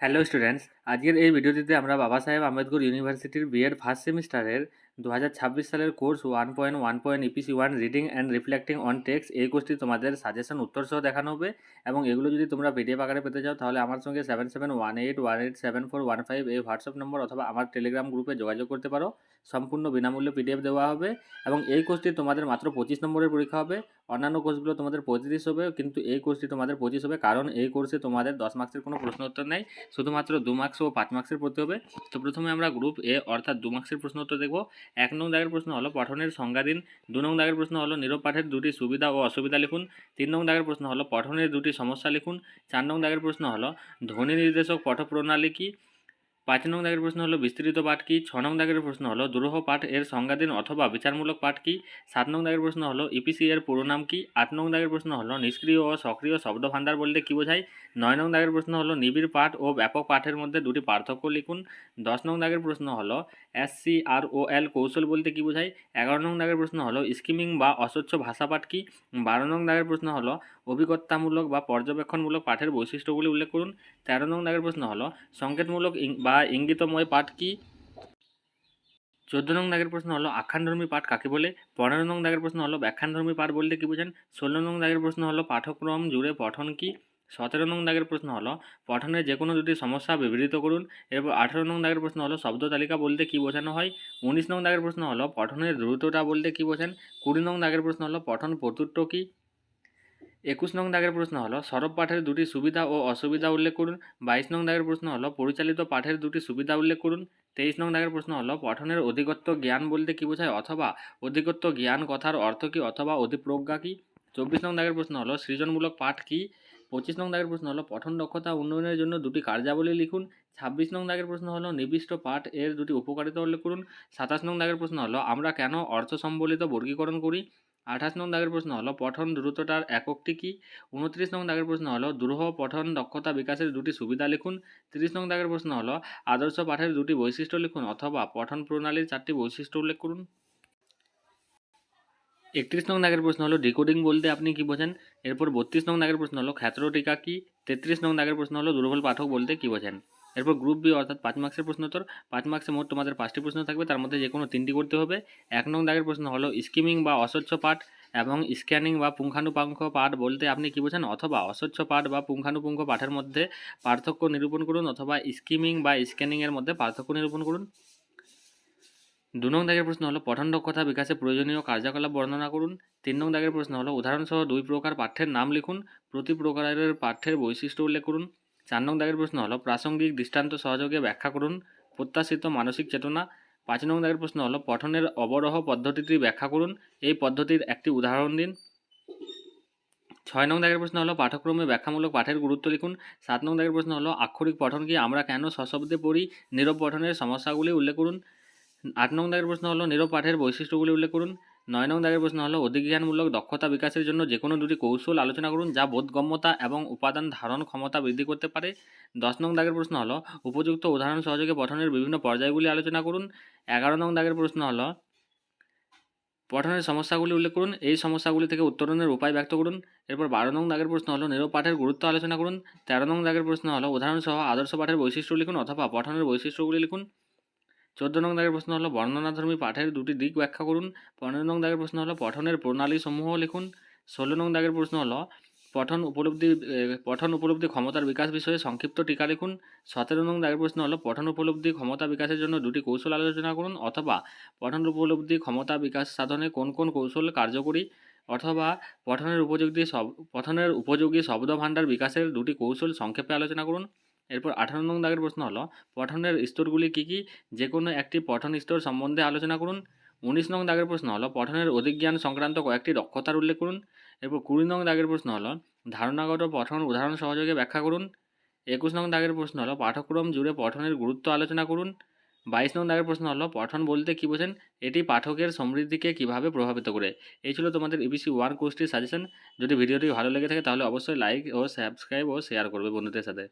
Hello students, আজকের এই ভিডিওটিতে আমরা বাবা সাহেব আম্বেদকর ইউনিভার্সিটির বিএড ফার্স্ট সেমিস্টারের 2026 সালের course 1.1 EPC 1 reading and reflecting on text এই কোর্সটি তোমাদের সাজেশন উত্তর সহ দেখানো হবে। এবং এগুলো যদি তোমরা পিডিএফ আকারে পেতে চাও তাহলে আমার সঙ্গে 7718187415 এই হোয়াটসঅ্যাপ নম্বর অথবা আমার টেলিগ্রাম গ্রুপে যোগাযোগ করতে পারো। সম্পূর্ণ বিনামূল্যে পিডিএফ দেওয়া হবে এবং এই কোর্সটি তোমাদের মাত্র 25 নম্বরের পরীক্ষা হবে। অন্যান্য কোর্সগুলো তোমাদের 35 হবে, কিন্তু এই কোর্সটি তোমাদের 25 হবে, কারণ এই কোর্সে তোমাদের 10 মার্কসের কোনো প্রশ্ন উত্তর নেই, শুধুমাত্র 2 মার্কস ও 5 মার্কসের পড়তে হবে। তো প্রথমে আমরা গ্রুপ এ অর্থাৎ 2 মার্কসের প্রশ্ন উত্তর দেখব। 1 নং দাগের প্রশ্ন হলো পঠনের সংজ্ঞা দিন। 2 নং দাগের প্রশ্ন হলো নীরব পাঠের দুটি সুবিধা ও অসুবিধা লিখুন। 3 নং দাগের প্রশ্ন হলো পঠনের দুটি সমস্যা লিখুন। 4 নং দাগের প্রশ্ন হলো ধ্বনি নির্দেশক পঠপ্রণালী কি। 5 নং দাগের প্রশ্ন হলো বিস্তৃত পাঠ কি। 6 নং দাগের প্রশ্ন হলো দুরূহ পাঠ এর সংজ্ঞা দিন অথবা বিচারমূলক পাঠ কি। 7 নং দাগের প্রশ্ন হলো ইপিসি এর পুরো নাম কি। 8 নং দাগের প্রশ্ন হলো নিষ্ক্রিয় ও সক্রিয় শব্দভাণ্ডার বলতে কী বোঝায়। 9 নং দাগের প্রশ্ন হলো নিবিড় পাঠ ও ব্যাপক পাঠের মধ্যে দুটি পার্থক্য লিখুন। 10 নং দাগের প্রশ্ন হলো SCROL কৌশল বলতে কী বোঝায়। 11 নং দাগের প্রশ্ন হলো স্কিমিং বা অস্বচ্ছ ভাষাপাঠ কি। 12 নং দাগের প্রশ্ন হলো অভিজ্ঞতামূলক বা পর্যবেক্ষণমূলক পাঠের বৈশিষ্ট্যগুলি উল্লেখ করুন। 13 নং দাগের প্রশ্ন হলো সংকেতমূলক বা ইঙ্গিতময় পাঠ কি। 14 নং দাগের প্রশ্ন হলো আখ্যানধর্মী পাঠ কাকে বলে। 15 নং দাগের প্রশ্ন হলো ব্যাখ্যানধর্মী পাঠ বলতে কী বোঝেন। 16 নং দাগের প্রশ্ন হলো পাঠ্যক্রম জুড়ে পঠন কি। 17 নং দাগের প্রশ্ন হলো পঠনের যে কোনো দুটি সমস্যা বিবৃত করুন। এরপর 18 নং দাগের প্রশ্ন হলো শব্দ তালিকা বলতে কী বোঝানো হয়। 19 নং দাগের প্রশ্ন হলো পঠনের দ্রুততা বলতে কী বোঝেন। 20 নং দাগের প্রশ্ন হলো পঠন প্রতুট্য কি। 21 নং দাগের প্রশ্ন হলো সরব পাঠের দুটি সুবিধা ও অসুবিধা উল্লেখ করুন। 22 নং দাগের প্রশ্ন হলো পরিচালিত পাঠের দুটি সুবিধা উল্লেখ করুন। 23 নং দাগের প্রশ্ন হলো পঠনের অধিগত্য জ্ঞান বলতে কী বোঝায় অথবা অধিগত্য জ্ঞান কথার অর্থ কী অথবা অধিপ্রজ্ঞা কী। 24 নং দাগের প্রশ্ন হলো সৃজনমূলক পাঠ কী। 25 নং দাগের প্রশ্ন হলো পঠন দক্ষতা উন্নয়নের জন্য দুটি কার্যাবলী লিখুন। 26 নং দাগের প্রশ্ন হলো নির্দিষ্ট পাঠ এর দুটি উপকারিতা উল্লেখ করুন। 27 নং দাগের প্রশ্ন হলো আমরা কেন অর্থ সম্বলিত বর্গীকরণ করি। 28 নং দাগের প্রশ্ন হলো পঠন দ্রুততার এককটি কী। 29 নং দাগের প্রশ্ন হলো দুরূহ পঠন দক্ষতা বিকাশের দুটি সুবিধা লিখুন। 30 নং দাগের প্রশ্ন হলো আদর্শ পাঠের দুটি বৈশিষ্ট্য লিখুন অথবা পঠন প্রণালীর 4টি বৈশিষ্ট্য উল্লেখ করুন। 31 নং দাগের প্রশ্ন হলো ডিকোডিং বলতে আপনি কী বোঝেন। এরপর 32 নং দাগের প্রশ্ন হলো ক্ষেত্রটিকা কী। 33 নং দাগের প্রশ্ন হলো দুর্বল পাঠক বলতে কী বোঝেন। এরপর গ্রুপ বি অর্থাৎ 5 মার্কসের প্রশ্ন উত্তর। 5 মার্কসে মোট তোমাদের 5টি প্রশ্ন থাকবে, তার মধ্যে যে কোনো 3টি করতে হবে। 1 নং দাগের প্রশ্ন হলো স্কিমিং বা অস্বচ্ছ পাঠ এবং স্ক্যানিং বা পুঙ্খানুপুঙ্খ পাঠ বলতে আপনি কী বোঝেন অথবা অস্বচ্ছ পাঠ বা পুঙ্খানুপুঙ্খ পাঠের মধ্যে পার্থক্য নিরূপণ করুন অথবা স্কিমিং বা স্ক্যানিংয়ের মধ্যে পার্থক্য নিরূপণ করুন। 2 নং দাগের প্রশ্ন হলো পঠন দক্ষতা বিকাশে প্রয়োজনীয় কার্যকলাপ বর্ণনা করুন। 3 নং দাগের প্রশ্ন হলো উদাহরণসহ 2 প্রকার পাঠ্যের নাম লিখুন। প্রতি প্রকারের পাঠ্যের বৈশিষ্ট্য উল্লেখ করুন। 4 নং দাগের প্রশ্ন হলো প্রাসঙ্গিক দৃষ্টান্ত সহযোগে ব্যাখ্যা করুন প্রত্যাশিত মানসিক চেতনা। 5 নং দাগের প্রশ্ন হলো পঠনের অবরোহ পদ্ধতিটি ব্যাখ্যা করুন, এই পদ্ধতির একটি উদাহরণ দিন। 6 নং দাগের প্রশ্ন হলো পাঠ্যক্রমে ব্যাখ্যামূলক পাঠের গুরুত্ব লিখুন। 7 নং দাগের প্রশ্ন হলো আক্ষরিক পঠন কি, আমরা কেন সশব্দে পড়ি, নীরব পঠনের সমস্যাগুলি উল্লেখ করুন। 8 নং দাগের প্রশ্ন হলো নীরব পাঠের বৈশিষ্ট্যগুলি উল্লেখ করুন। 9 নং দাগের প্রশ্ন হলো অধিজ্ঞানমূলক দক্ষতা বিকাশের জন্য যে কোনো দুটি কৌশল আলোচনা করুন যা বোধগম্যতা এবং উপাদান ধারণ ক্ষমতা বৃদ্ধি করতে পারে। 10 নং দাগের প্রশ্ন হলো উপযুক্ত উদাহরণ সহযোগে পঠনের বিভিন্ন পর্যায়গুলি আলোচনা করুন। 11 নং দাগের প্রশ্ন হলো পঠনের সমস্যাগুলি উল্লেখ করুন, এই সমস্যাগুলি থেকে উত্তরণের উপায় ব্যক্ত করুন। এরপর 12 নং দাগের প্রশ্ন হলো নীরব পাঠের গুরুত্ব আলোচনা করুন। 13 নং দাগের প্রশ্ন হলো উদাহরণসহ আদর্শ পাঠের বৈশিষ্ট্য লিখুন অথবা পঠনের বৈশিষ্ট্যগুলি লিখুন। 14 নং দাগের প্রশ্ন হলো বর্ণনাধর্মী পাঠের দুটি দিক ব্যাখ্যা করুন। 15 নং দাগের প্রশ্ন হলো পঠনের প্রণালী সমূহ লিখুন। 16 নং দাগের প্রশ্ন হলো পঠন উপলব্ধি ক্ষমতার বিকাশ বিষয়ে সংক্ষিপ্ত টিকা লিখুন। 17 নং দাগের প্রশ্ন হলো পঠন উপলব্ধি ক্ষমতা বিকাশের জন্য দুটি কৌশল আলোচনা করুন অথবা পঠন উপলব্ধি ক্ষমতা বিকাশ সাধনে কোন কোন কৌশল কার্যকরী অথবা পঠনের উপযোগী শব্দভাণ্ডার বিকাশের দুটি কৌশল সংক্ষেপে আলোচনা করুন। এরপর 18 নং দাগের প্রশ্ন হলো পঠনের স্তরগুলি কী কী, যে কোনো একটি পঠন স্তর সম্বন্ধে আলোচনা করুন। 19 নং দাগের প্রশ্ন হলো পঠনের অধিজ্ঞান সংক্রান্ত কয়েকটি দক্ষতার উল্লেখ করুন। এরপর 20 নং দাগের প্রশ্ন হলো ধারণাগত পঠন উদাহরণ সহযোগে ব্যাখ্যা করুন। 21 নং দাগের প্রশ্ন হলো পাঠ্যক্রম জুড়ে পঠনের গুরুত্ব আলোচনা করুন। 22 নং দাগের প্রশ্ন হলো পঠন বলতে কী বোঝেন, এটি পাঠকের সমৃদ্ধিকে কীভাবে প্রভাবিত করে। এই ছিল তোমাদের ইপিসি 1 কোর্সটির সাজেশন। যদি ভিডিওটি ভালো লেগে থাকে তাহলে অবশ্যই লাইক ও সাবস্ক্রাইব ও শেয়ার করবে বন্ধুদের সাথে।